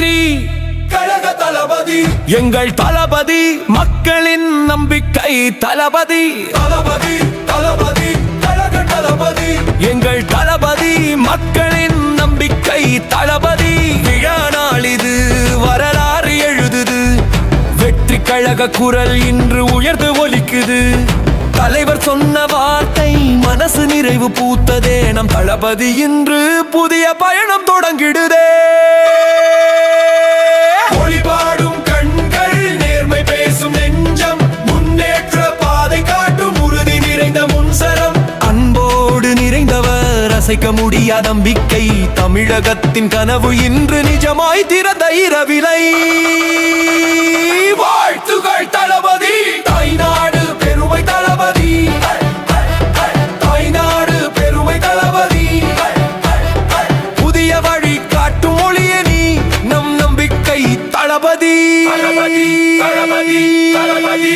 வெற்றி கழக தளபதி எங்கள் தளபதி மக்களின் நம்பிக்கை தளபதி தளபதி தளபதி கழக தளபதி எங்கள் தளபதி மக்களின் நம்பிக்கை தளபதி விழா நாள் இது வரலாறு எழுதுது வெற்றி கழக குரல் இன்று உயர்ந்து ஒலிக்குது தலைவர் சொன்ன வார்த்தை மனசு நிறைவு பூத்ததே நம் தளபதி இன்று புதிய பயணம் தொடங்கிடுதே ஒளிபாடும் கண்கள் நேர்மை பேசும் நெஞ்சம் முன்னேற்ற பாதை காட்டும் உறுதி நிறைந்த முன்சரம் அன்போடு நிறைந்தவர் அசைக்க முடியாத நம்பிக்கை தமிழகத்தின் கனவு இன்று நிஜமாய் திறந்த இரவிலை வாழ்த்துகள் தளபதி தாய்நாடு பெருமை தளபதி தாய்நாடு பெருமை தளபதி புதிய வழி காட்டும் ஒளியே நீ நம் நம்பிக்கை தளபதி தளபதி தளபதி தளபதி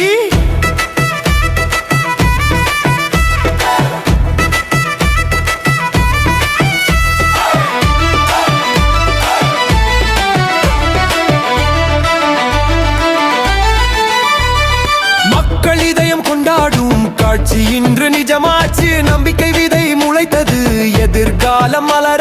கொண்டாடும் காட்சி இன்று நிஜமாச்சு நம்பிக்கை விதை முளைத்தது எதிர்காலம் மலர